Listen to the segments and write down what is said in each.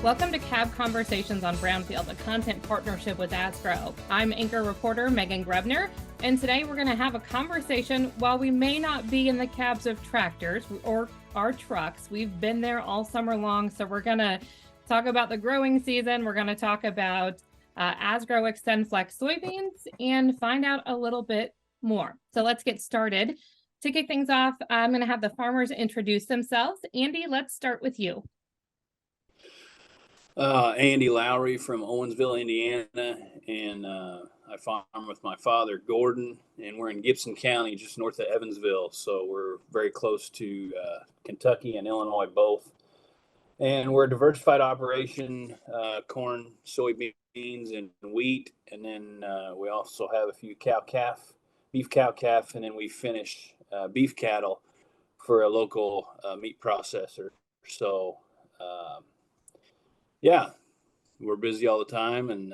Welcome to Cab Conversations on Brownfield, a content partnership with Asgrow. I'm anchor reporter Megan Grebner, and today we're going to have a conversation. While we may not be in the cabs of tractors or our trucks, we've been there all summer long, so we're going to talk about the growing season. We're going to talk about Asgrow XtendFlex soybeans and find out a little bit more. So let's get started. To kick things off, I'm going to have the farmers introduce themselves. Andy, let's start with you. Andy Lowry from Owensville, Indiana, and I farm with my father, Gordon, and we're in Gibson County, just north of Evansville, so we're very close to Kentucky and Illinois both. And we're a diversified operation, corn, soybeans, and wheat, and then we also have a few cow-calf, beef cow-calf, and then we finish beef cattle for a local meat processor. So yeah, we're busy all the time, and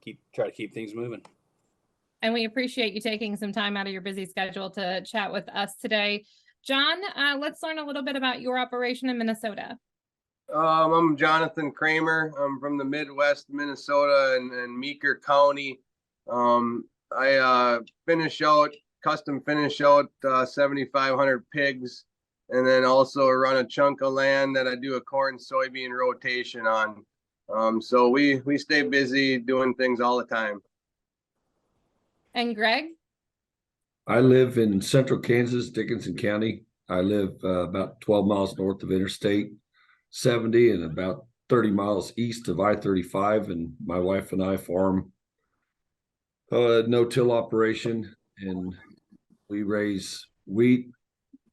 we try to keep things moving. And we appreciate you taking some time out of your busy schedule to chat with us today. John, let's learn a little bit about your operation in Minnesota. I'm Jonathan Kramer. I'm from the Midwest, Minnesota, and Meeker County. I custom finish out 7,500 pigs. And then also run a chunk of land that I do a corn soybean rotation on. So we stay busy doing things all the time. And Greg? I live in central Kansas, Dickinson County. I live about 12 miles north of Interstate 70 and about 30 miles east of I-35. And my wife and I farm a no-till operation, and we raise wheat,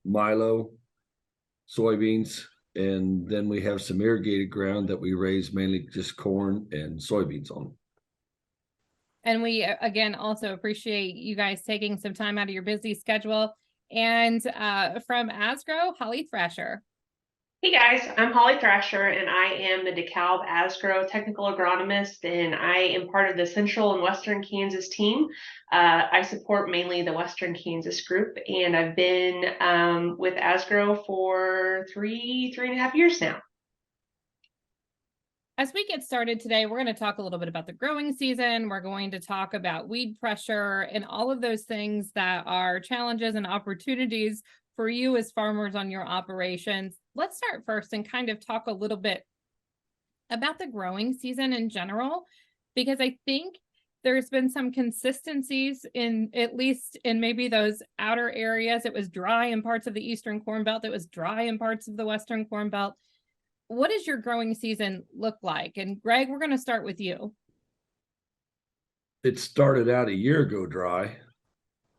milo, soybeans, and then we have some irrigated ground that we raise mainly just corn and soybeans on. And we, again, also appreciate you guys taking some time out of your busy schedule. And from Asgrow, Holly Thrasher. Hey guys, I'm Holly Thrasher, and I am the DeKalb Asgrow technical agronomist, and I am part of the Central and Western Kansas team. I support mainly the Western Kansas group, and I've been with Asgrow for three and a half years now. As we get started today, we're going to talk a little bit about the growing season. We're going to talk about weed pressure and all of those things that are challenges and opportunities for you as farmers on your operations. Let's start first and kind of talk a little bit about the growing season in general, because I think there's been some consistencies in, at least in maybe those outer areas. It was dry in parts of the Eastern Corn Belt. It was dry in parts of the Western Corn Belt. What does your growing season look like? And Greg, we're going to start with you. It started out a year ago dry,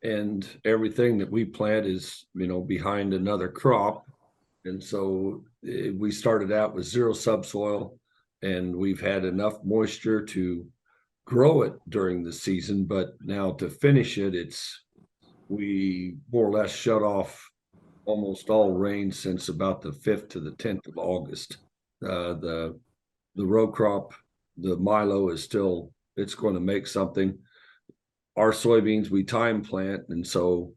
and everything that we plant is, behind another crop. And so we started out with zero subsoil, and we've had enough moisture to grow it during the season. But now to finish it, we more or less shut off almost all rain since about the 5th to the 10th of August. The row crop, the milo is still, it's going to make something. Our soybeans, we time plant, and so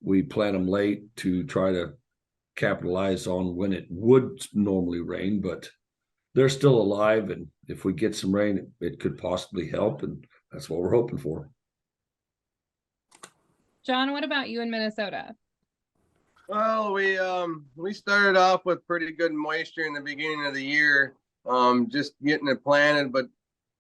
we plant them late to try to capitalize on when it would normally rain, but they're still alive, and if we get some rain, it could possibly help, and that's what we're hoping for. John, what about you in Minnesota? Well, we started off with pretty good moisture in the beginning of the year, just getting it planted, but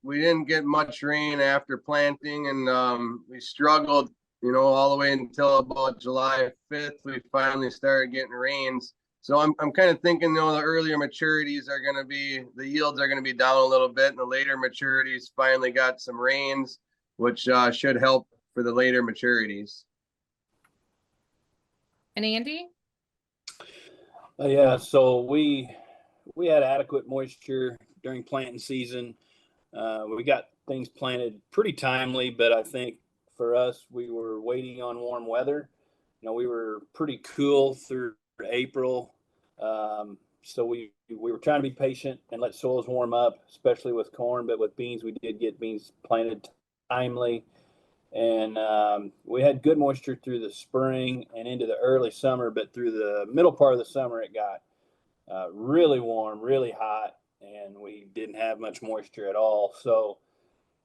we didn't get much rain after planting, and we struggled, all the way until about July 5th. We finally started getting rains. So I'm kind of thinking, the earlier maturities are going to be, the yields are going to be down a little bit, and the later maturities finally got some rains, which should help for the later maturities. And Andy? Yeah, so we had adequate moisture during planting season. We got things planted pretty timely, but I think for us, we were waiting on warm weather. We were pretty cool through April. So we were trying to be patient and let soils warm up, especially with corn, but with beans, we did get beans planted timely. And we had good moisture through the spring and into the early summer, but through the middle part of the summer, it got really warm, really hot. and we didn't have much moisture at all. So,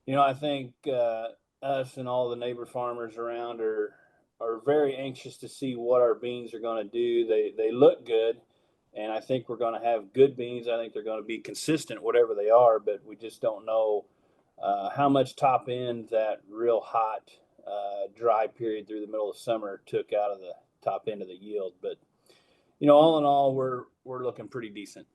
I think us and all the neighbor farmers around are very anxious to see what our beans are going to do. They look good, and I think we're going to have good beans. I think they're going to be consistent, whatever they are, but we just don't know how much top end that real hot, dry period through the middle of summer took out of the top end of the yield. But all in all, we're looking pretty decent.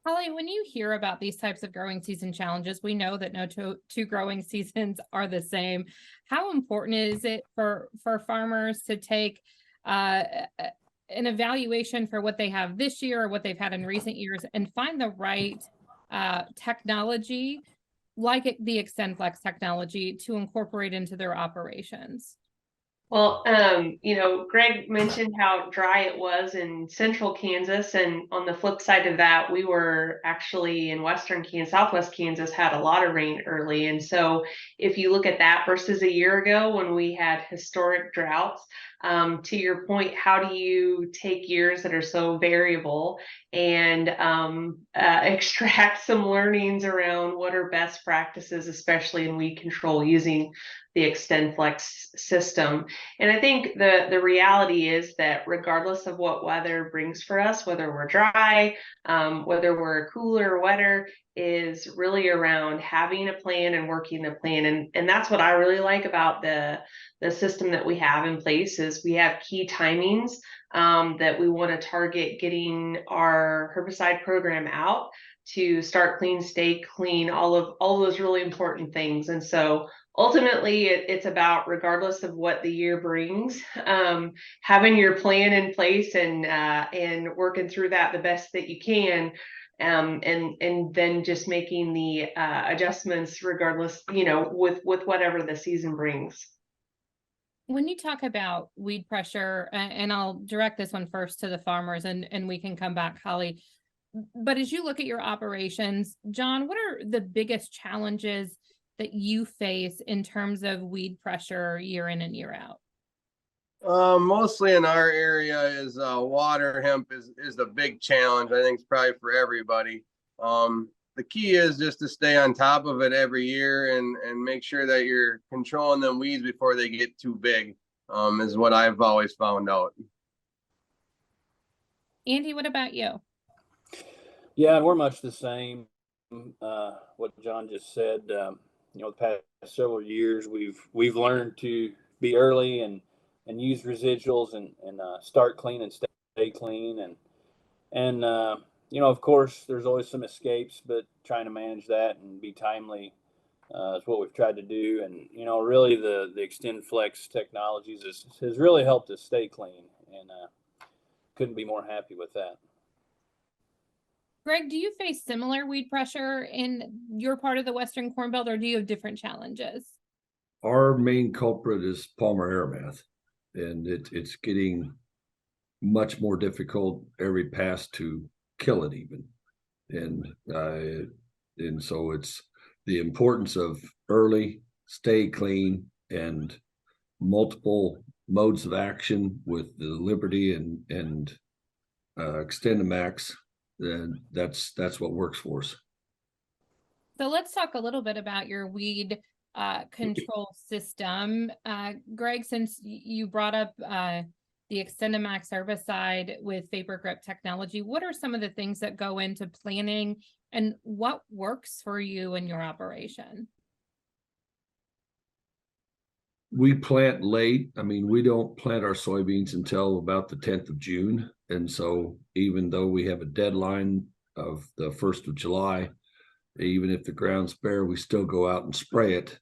Holly, when you hear about these types of growing season challenges, we know that no two growing seasons are the same. How important is it for farmers to take an evaluation for what they have this year or what they've had in recent years and find the right technology like the XtendFlex technology to incorporate into their operations? Well, Greg mentioned how dry it was in central Kansas. And on the flip side of that, we were actually in western Kansas, southwest Kansas had a lot of rain early. And so if you look at that versus a year ago when we had historic droughts, to your point, how do you take years that are so variable and extract some learnings around what are best practices, especially in weed control using the XtendFlex system? And I think the reality is that regardless of what weather brings for us, whether we're dry, whether we're cooler or wetter, is really around having a plan and working the plan. And that's what I really like about the system that we have in place is we have key timings that we want to target getting our herbicide program out to start clean, stay clean, all those really important things. And so ultimately it's about, regardless of what the year brings, having your plan in place and working through that the best that you can. And then just making the adjustments regardless, with whatever the season brings. When you talk about weed pressure, and I'll direct this one first to the farmers and we can come back, Holly. But as you look at your operations, John, what are the biggest challenges that you face in terms of weed pressure year in and year out? Mostly in our area is water hemp is the big challenge. I think it's probably for everybody. The key is just to stay on top of it every year and make sure that you're controlling them weeds before they get too big, is what I've always found out. Andy, what about you? Yeah, we're much the same. What John just said, the past several years, we've learned to be early and use residuals and start clean and stay clean. And of course, there's always some escapes, but trying to manage that and be timely is what we've tried to do. And, really the XtendFlex technologies has really helped us stay clean, and couldn't be more happy with that. Greg, do you face similar weed pressure in your part of the Western Corn Belt, or do you have different challenges? Our main culprit is Palmer Aramath, and it's getting much more difficult every pass to kill it even. And so it's the importance of early, stay clean, and multiple modes of action with the Liberty and XtendMax. And that's what works for us. So let's talk a little bit about your weed control system. Greg, since you brought up the XtendMax herbicide with Vapor Grip technology, what are some of the things that go into planning and what works for you in your operation? We plant late. I mean, we don't plant our soybeans until about the 10th of June. And so even though we have a deadline of the 1st of July, even if the ground's bare, we still go out and spray it.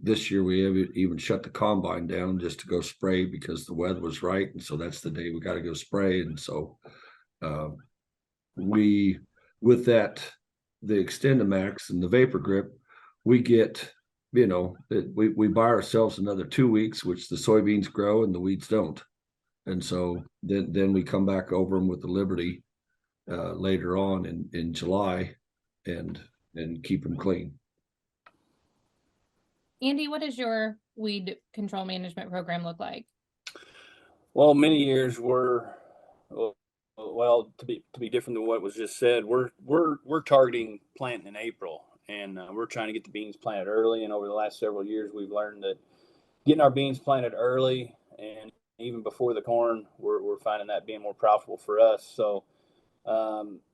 This year we have even shut the combine down just to go spray because the weather was right. And so that's the day we got to go spray. And so with that, the XtendMax and the Vapor Grip, we get, we buy ourselves another 2 weeks, which the soybeans grow and the weeds don't. And so then we come back over them with the Liberty later on in July and keep them clean. Andy, what does your weed control management program look like? Well, many years well, to be different than what was just said, we're targeting planting in April, and we're trying to get the beans planted early. And over the last several years, we've learned that getting our beans planted early and even before the corn, we're finding that being more profitable for us. So,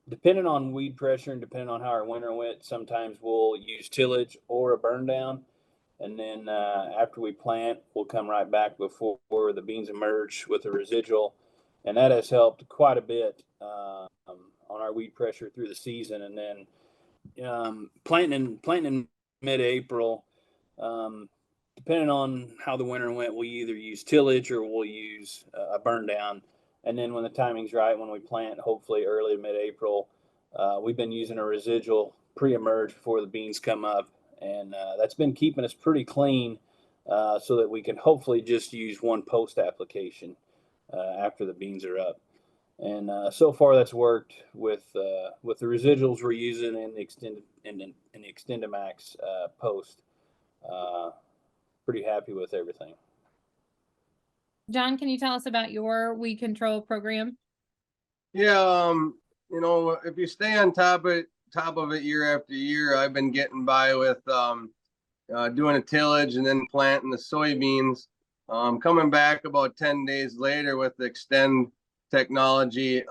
depending on weed pressure and depending on how our winter went, sometimes we'll use tillage or a burn down. And then after we plant, we'll come right back before the beans emerge with a residual. And that has helped quite a bit on our weed pressure through the season. And then planting in mid-April, depending on how the winter went, we either use tillage or we'll use a burn down. And then when the timing's right, when we plant, hopefully early to mid-April, we've been using a residual pre-emerge before the beans come up. And that's been keeping us pretty clean so that we can hopefully just use one post application after the beans are up. And so far that's worked with the residuals we're using in the XtendMax post. Pretty happy with everything. John, can you tell us about your weed control program? Yeah, you know, if you stay on top of it year after year, I've been getting by with doing a tillage and then planting the soybeans. Coming back about 10 days later with the Xtend technology,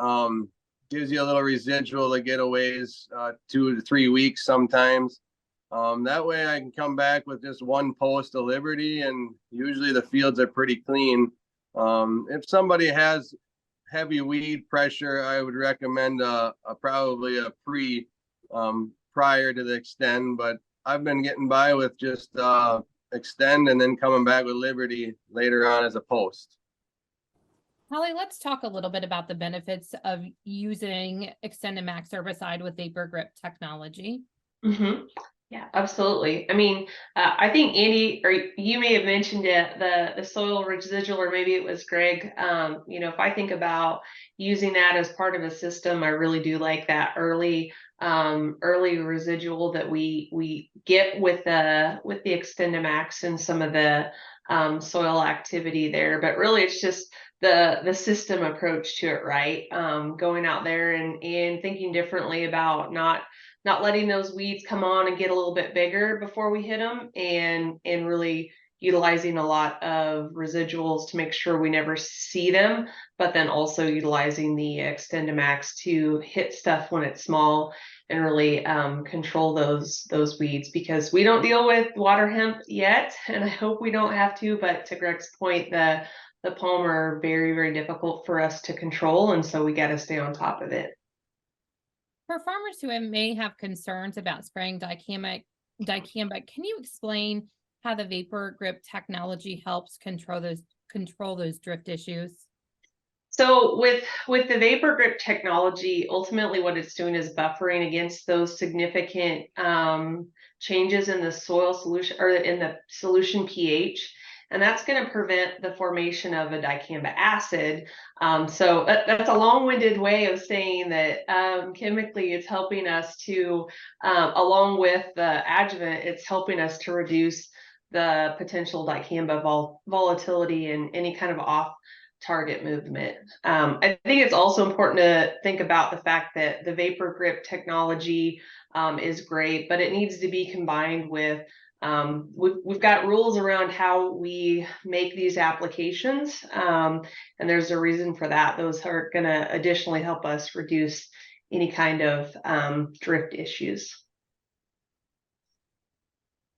gives you a little residual to getaways, 2 to 3 weeks sometimes. That way I can come back with just one post of Liberty, and usually the fields are pretty clean. If somebody has heavy weed pressure, I would recommend probably a prior to the Xtend, but I've been getting by with just Xtend and then coming back with Liberty later on as a post. Holly, let's talk a little bit about the benefits of using XtendMax herbicide with vapor grip technology. Mm-hmm. Yeah, absolutely. I mean, I think Andy, or you may have mentioned it, the soil residual, or maybe it was Greg. You know, if I think about using that as part of a system, I really do like that early residual that we get with the XtendMax and some of the soil activity there. But really, it's just the system approach to it, right? Going out there and thinking differently about not letting those weeds come on and get a little bit bigger before we hit them, and really utilizing a lot of residuals to make sure we never see them, but then also utilizing the XtendMax to hit stuff when it's small and really control those weeds, because we don't deal with water hemp yet, and I hope we don't have to. But to Greg's point, the palm are very, very difficult for us to control, and so we got to stay on top of it. For farmers who may have concerns about spraying dicamba, can you explain how the vapor grip technology helps control those drift issues? So with the vapor grip technology, ultimately what it's doing is buffering against those significant changes in the soil solution, or in the solution pH. And that's going to prevent the formation of a dicamba acid. So that's a long-winded way of saying that chemically it's helping us to, along with the adjuvant, it's helping us to reduce the potential dicamba volatility and any kind of off-target movement. I think it's also important to think about the fact that the vapor grip technology is great, but it needs to be combined with we've got rules around how we make these applications, and there's a reason for that. Those are going to additionally help us reduce any kind of drift issues.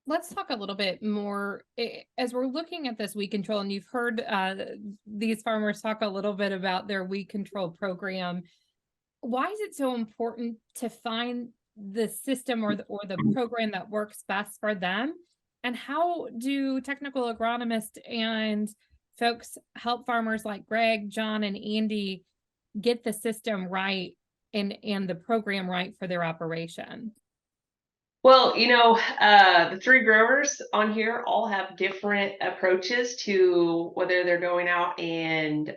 Let's talk a little bit more as we're looking at this weed control, and you've heard these farmers talk a little bit about their weed control program. Why is it so important to find the system or the program that works best for them? And how do technical agronomists and folks help farmers like Greg, John, and Andy get the system right and the program right for their operation? Well, you know, the 3 growers on here all have different approaches to whether they're going out and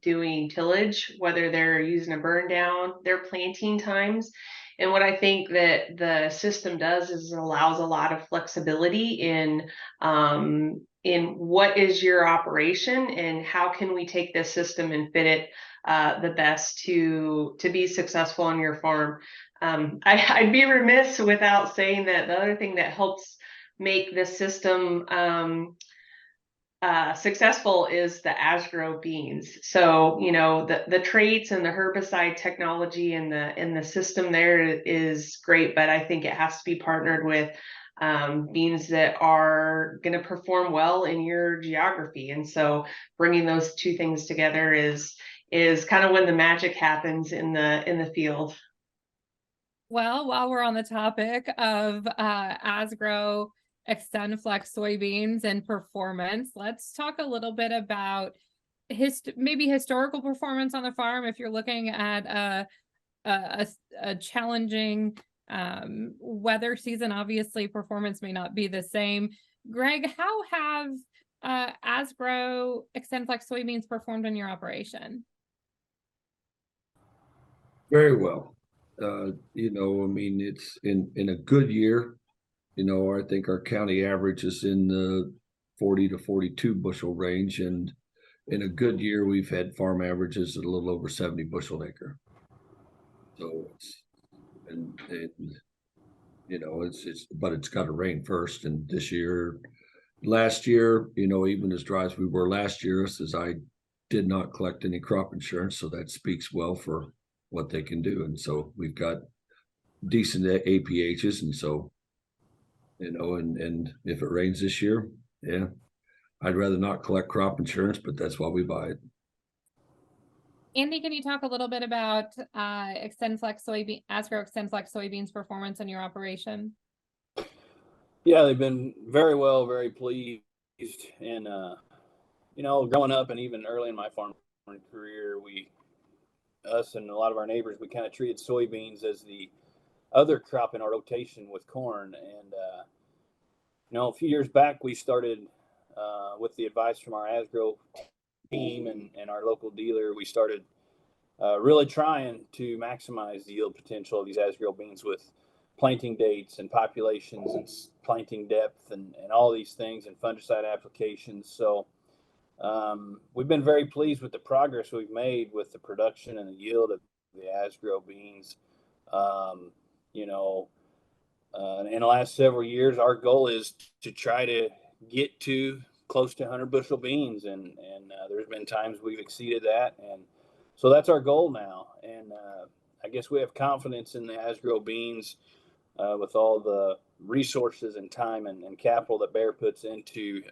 doing tillage, whether they're using a burn down, their planting times. And what I think that the system does is it allows a lot of flexibility in in what is your operation and how can we take this system and fit it the best to be successful on your farm. I'd be remiss without saying that the other thing that helps make this system successful is the Asgrow beans. So, you know, the traits and the herbicide technology and the system there is great, but I think it has to be partnered with beans that are going to perform well in your geography. And so bringing those two things together is kind of when the magic happens in the field. Well, while we're on the topic of Asgrow XtendFlex soybeans and performance, let's talk a little bit about maybe historical performance on the farm. If you're looking at a challenging weather season, obviously performance may not be the same. Greg, how have Asgrow XtendFlex soybeans performed in your operation? Very well. You know, I mean, it's in a good year, you know, I think our county average is in the 40 to 42 bushel range. And in a good year, we've had farm averages at a little over 70 bushel an acre. So and you know, but it's got to rain first. And last year, you know, even as dry as we were last year, says I did not collect any crop insurance. So that speaks well for what they can do. And so we've got decent APHs. And so, you know, and if it rains this year, yeah, I'd rather not collect crop insurance, but that's why we buy it. Andy, can you talk a little bit about Asgrow XtendFlex soybeans performance in your operation? Yeah, they've been very well, very pleased. And, you know, growing up and even early in my farm career, us and a lot of our neighbors, we kind of treated soybeans as the other crop in our rotation with corn. And, you know, a few years back, we started with the advice from our Asgrow team and our local dealer, we started really trying to maximize the yield potential of these Asgrow beans with planting dates and populations and planting depth and all these things and fungicide applications. So we've been very pleased with the progress we've made with the production and the yield of the Asgrow beans. You know, in the last several years, our goal is to try to get to close to 100 bushel beans, and there's been times we've exceeded that, and so that's our goal now. And I guess we have confidence in the Asgrow beans with all the resources and time and capital that Bayer puts into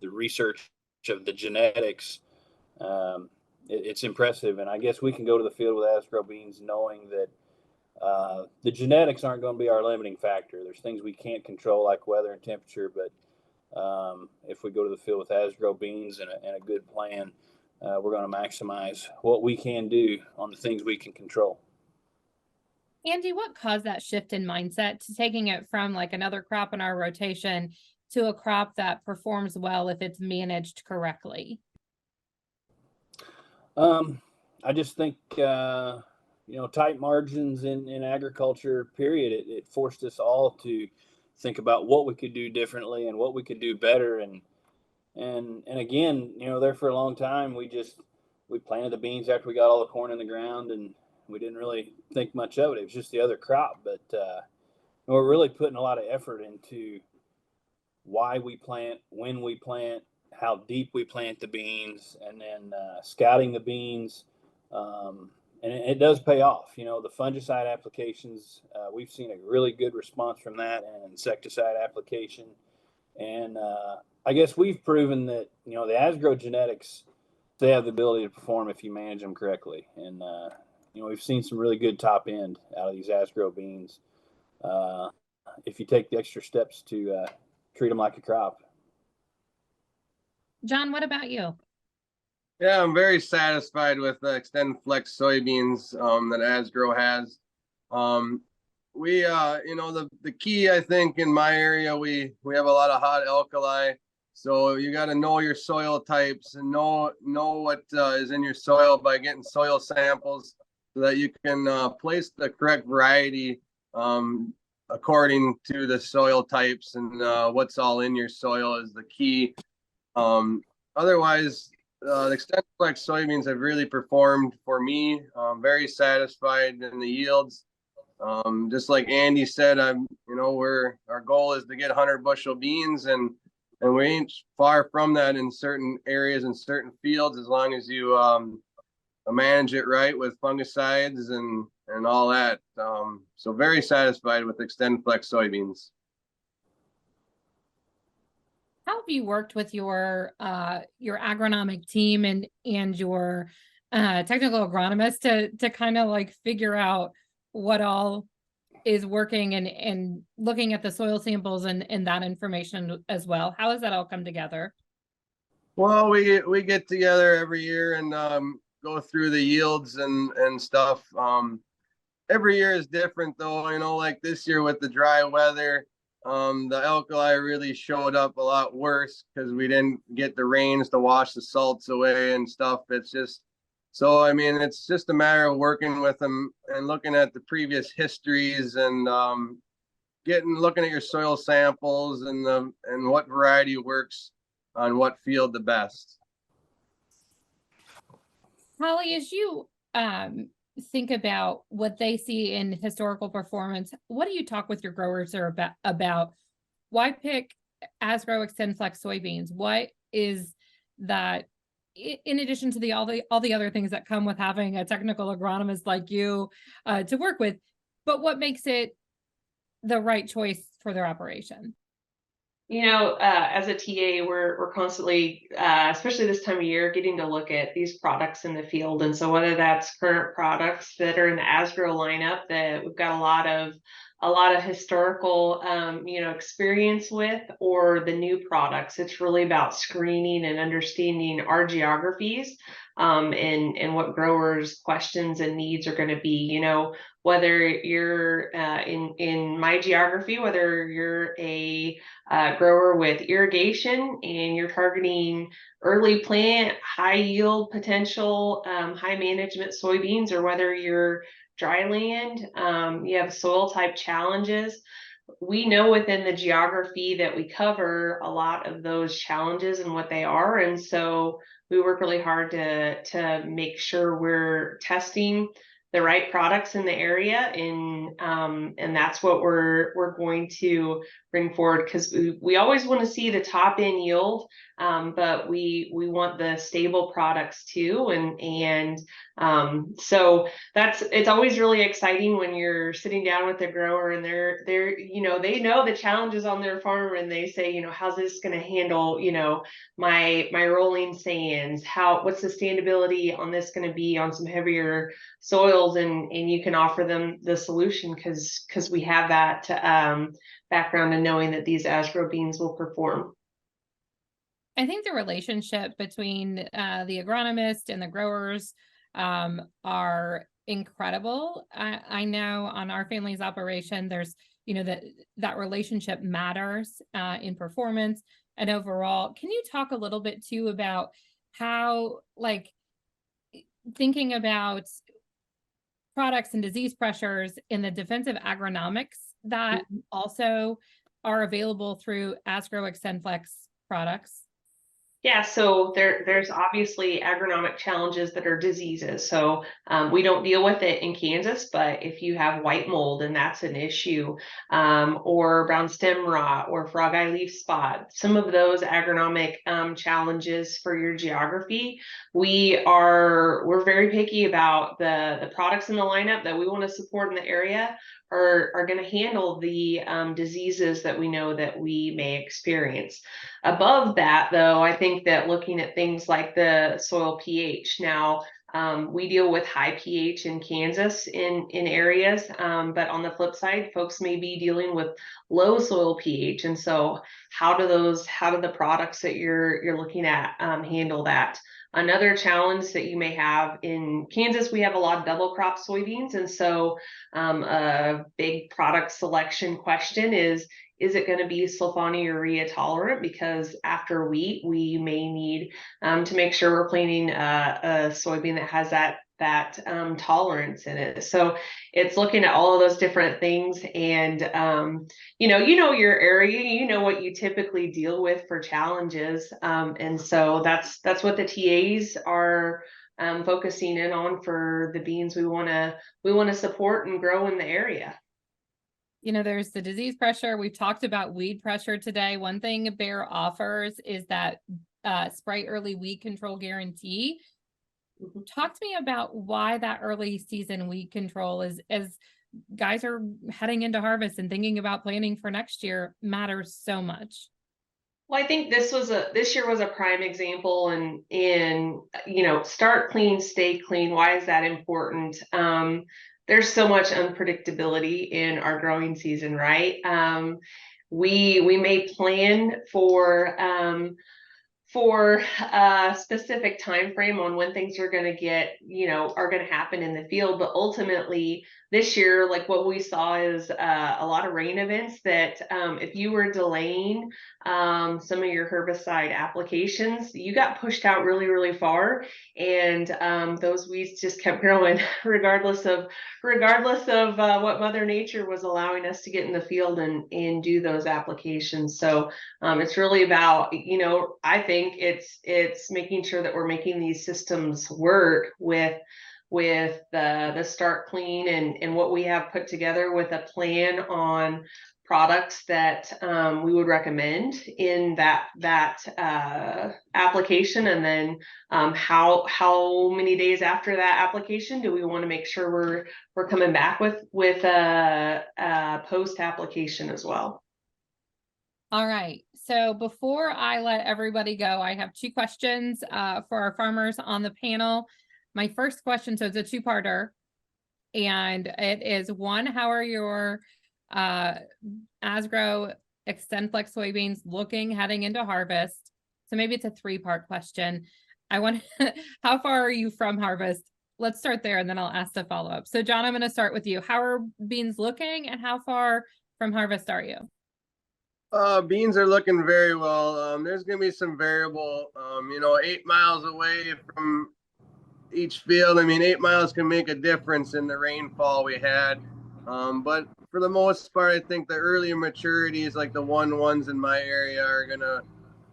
the research of the genetics. It's impressive, and I guess we can go to the field with Asgrow beans knowing that the genetics aren't going to be our limiting factor. There's things we can't control like weather and temperature, but if we go to the field with Asgrow beans and a good plan, we're going to maximize what we can do on the things we can control. Andy, what caused that shift in mindset to taking it from like another crop in our rotation to a crop that performs well if it's managed correctly? I just think, you know, tight margins in agriculture, period. It forced us all to think about what we could do differently and what we could do better. And again, you know, there for a long time, we planted the beans after we got all the corn in the ground, and we didn't really think much of it. It was just the other crop. But we're really putting a lot of effort into why we plant, when we plant, how deep we plant the beans, and then scouting the beans. And it does pay off. You know, the fungicide applications, we've seen a really good response from that, and insecticide application. And I guess we've proven that, you know, the Asgrow genetics, they have the ability to perform if you manage them correctly. And, you know, we've seen some really good top end out of these Asgrow beans if you take the extra steps to treat them like a crop. John, what about you? Yeah, I'm very satisfied with the XtendFlex soybeans that Asgrow has. We you know, the key, I think, in my area, we have a lot of hot alkali, so you got to know your soil types and know what is in your soil by getting soil samples so that you can place the correct variety according to the soil types and what's all in your soil is the key. Otherwise, the XtendFlex soybeans have really performed for me. I'm very satisfied in the yields. Just like Andy said, our goal is to get 100 bushel beans, and we ain't far from that in certain areas and certain fields, as long as you manage it right with fungicides and all that. So very satisfied with XtendFlex soybeans. How have you worked with your agronomic team and your technical agronomist to kind of like figure out what all is working and looking at the soil samples and that information as well? How has that all come together? Well, we get together every year and go through the yields and stuff. Every year is different though, like this year with the dry weather, the alkali really showed up a lot worse because we didn't get the rains to wash the salts away and stuff. It's just, so I mean, it's just a matter of working with them and looking at the previous histories and looking at your soil samples and what variety works on what field the best. Holly, as you think about what they see in historical performance, what do you talk with your growers about why pick Asgrow XtendFlex soybeans? What is that, in addition to all the other things that come with having a technical agronomist like you to work with, but what makes it the right choice for their operation? As a TA, we're constantly, especially this time of year, getting to look at these products in the field. And so whether that's current products that are in the Asgrow lineup that we've got a lot of historical, experience with, or the new products, it's really about screening and understanding our geographies, and what growers' questions and needs are going to be. Whether you're in my geography, whether you're a grower with irrigation and you're targeting early plant, high yield potential, high management soybeans, or whether you're dry land, you have soil type challenges. We know within the geography that we cover a lot of those challenges and what they are. And so we work really hard to make sure we're testing the right products in the area, and that's what we're going to bring forward, because we always want to see the top end yield, but we want the stable products too, and so it's always really exciting when you're sitting down with the grower and they're they know the challenges on their farm, and they say, how's this going to handle my rolling sands, what's the standability on this going to be on some heavier soils, and you can offer them the solution because we have that background in knowing that these Asgrow beans will perform. I think the relationship between the agronomist and the growers are incredible. I know on our family's operation, there's that relationship matters in performance and overall. Can you talk a little bit too about how, like, thinking about products and disease pressures in the defensive agronomics that also are available through Asgrow XtendFlex products? Yeah, so there's obviously agronomic challenges that are diseases. So we don't deal with it in Kansas, but if you have white mold and that's an issue, or brown stem rot or frog eye leaf spot, some of those agronomic challenges for your geography, we're very picky about the products in the lineup that we want to support in the area are going to handle the diseases that we know that we may experience. Above that, though, I think that looking at things like the soil pH. Now, we deal with high pH in Kansas in areas, but on the flip side, folks may be dealing with low soil pH. And so how do the products that you're looking at handle that? Another challenge that you may have in Kansas, we have a lot of double crop soybeans. And so a big product selection question is it going to be sulfonylurea tolerant? Because after wheat, we may need to make sure we're planting a soybean that has that tolerance in it. So it's looking at all of those different things, and you know your area, you know what you typically deal with for challenges, and so that's what the TAs are focusing in on for the beans we want to support and grow in the area. You know, there's the disease pressure. We've talked about weed pressure today. One thing Bayer offers is that spray early weed control guarantee. Talk to me about why that early season weed control is, as guys are heading into harvest and thinking about planning for next year, matters so much. Well, I think this year was a prime example, and you know, start clean, stay clean. Why is that important? There's so much unpredictability in our growing season, right? We may plan for a specific time frame on when things are going to are going to happen in the field, but ultimately this year, like what we saw is a lot of rain events that if you were delaying some of your herbicide applications, you got pushed out really far, and those weeds just kept growing regardless of what Mother Nature was allowing us to get in the field and do those applications. So it's really about, I think it's making sure that we're making these systems work with the start clean and what we have put together with a plan on products that we would recommend in that application, and then how many days after that application do we want to make sure we're coming back with a post application as well. All right. So before I let everybody go, I have two questions for our farmers on the panel. My first question, so it's a two-parter, and it is one, how are your Asgrow XtendFlex soybeans looking heading into harvest? So maybe it's a three-part question. How far are you from harvest? Let's start there, and then I'll ask the follow-up. So John, I'm going to start with you. How are beans looking, and how far from harvest are you? Beans are looking very well. There's going to be some variable, 8 miles away from each field. I mean, 8 miles can make a difference in the rainfall we had. But for the most part, I think the earlier maturities, like the ones in my area, are going to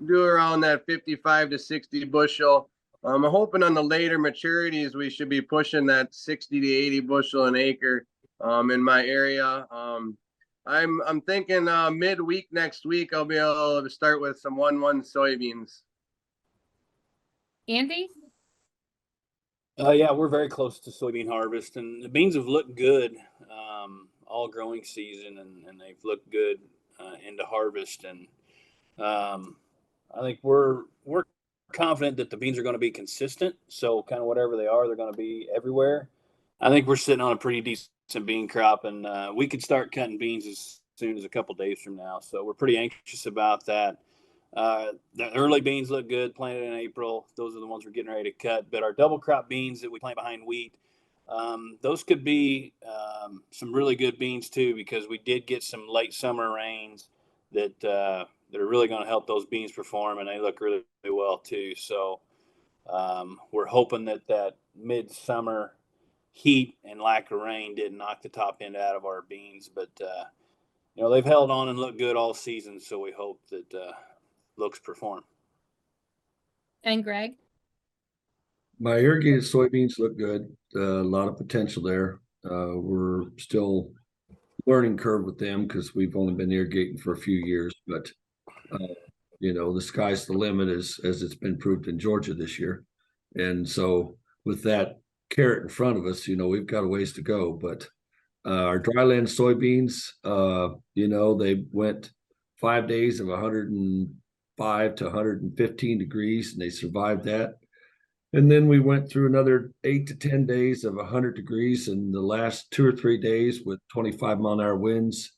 do around that 55 to 60 bushel. I'm hoping on the later maturities, we should be pushing that 60 to 80 bushel an acre in my area. I'm thinking midweek next week, I'll be able to start with some 1-1 soybeans. Andy? Yeah, we're very close to soybean harvest, and the beans have looked good all growing season, and they've looked good into harvest. And I think we're confident that the beans are going to be consistent. So kind of whatever they are, they're going to be everywhere. I think we're sitting on a pretty decent bean crop, and we could start cutting beans as soon as a couple days from now. So we're pretty anxious about that. The early beans look good, planted in April. Those are the ones we're getting ready to cut. But our double crop beans that we plant behind wheat, those could be some really good beans too, because we did get some late summer rains that are really going to help those beans perform, and they look really, really well too. So we're hoping that midsummer heat and lack of rain didn't knock the top end out of our beans, but they've held on and looked good all season. So we hope that looks perform. And Greg? My irrigated soybeans look good. A lot of potential there. We're still learning curve with them because we've only been irrigating for a few years, but the sky's the limit as it's been proved in Georgia this year. And so with that carrot in front of us, we've got a ways to go. But our dryland soybeans, they went 5 days of 105 to 115 degrees, and they survived that. And then we went through another 8 to 10 days of 100 degrees, and the last 2 or 3 days with 25-mile-an-hour winds,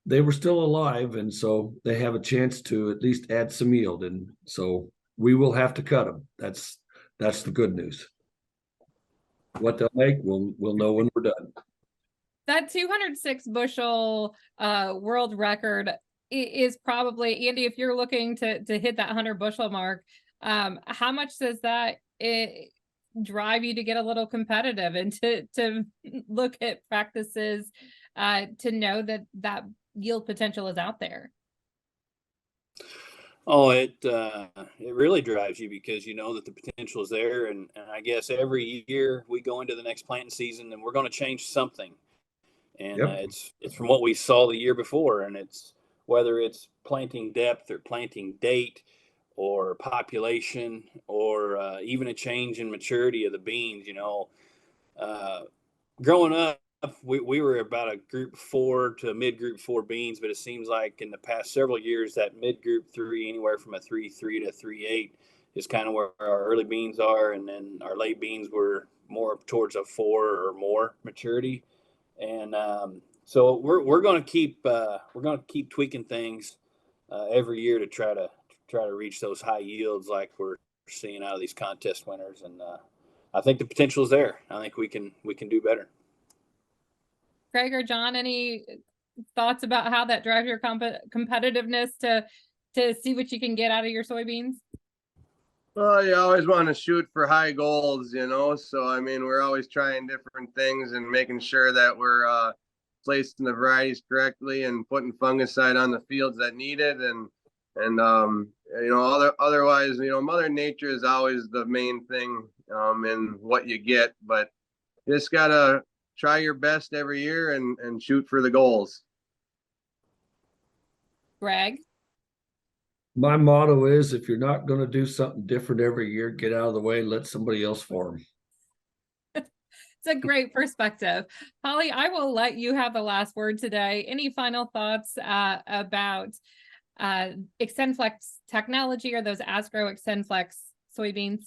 they were still alive, and so they have a chance to at least add some yield. And so we will have to cut them. That's the good news. What they'll make, we'll know when we're done. That 206 bushel world record is probably, Andy, if you're looking to hit that 100 bushel mark, how much does that drive you to get a little competitive and to look at practices to know that yield potential is out there? Oh, it really drives you because you know that the potential is there, and I guess every year we go into the next planting season and we're going to change something, and Yep. it's from what we saw the year before, and it's whether it's planting depth or planting date or population or even a change in maturity of the beans. Growing up, we were about a group 4 to a mid group 4 beans, but it seems like in the past several years that mid group 3, anywhere from a 3.3 to 3.8, is kind of where our early beans are, and then our late beans were more towards a 4 or more maturity. And so we're going to keep tweaking things every year to try to reach those high yields like we're seeing out of these contest winners. And I think the potential is there. I think we can do better. Craig or John, any thoughts about how that drives your competitiveness to see what you can get out of your soybeans? Well, you always want to shoot for high goals, so I mean, we're always trying different things and making sure that we're placing the varieties correctly and putting fungicide on the fields that need it. And otherwise, Mother Nature is always the main thing in what you get, but you just gotta try your best every year and shoot for the goals. Greg? My motto is, if you're not going to do something different every year, get out of the way, let somebody else farm. It's a great perspective. Holly, I will let you have the last word today. Any final thoughts about XtendFlex technology or those Asgrow XtendFlex soybeans?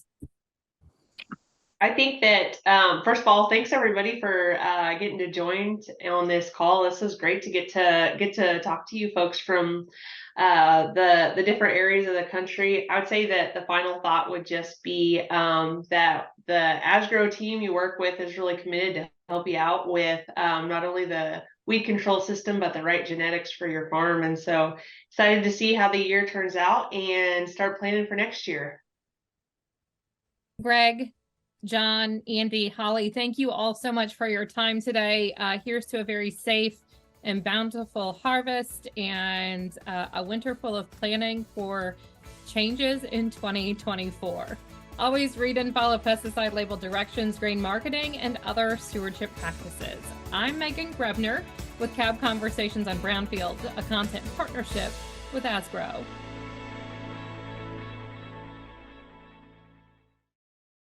I think that, first of all, thanks everybody for getting to join on this call. This is great to get to talk to you folks from the different areas of the country. I would say that the final thought would just be that the Asgrow team you work with is really committed to help you out with not only the weed control system, but the right genetics for your farm. And so excited to see how the year turns out and start planning for next year. Greg, John, Andy, Holly, thank you all so much for your time today. Here's to a very safe and bountiful harvest and a winter full of planning for changes in 2024. Always read and follow pesticide label directions, grain marketing, and other stewardship practices. I'm Megan Grebner with Cab Conversations on Brownfield, a content partnership with Asgrow.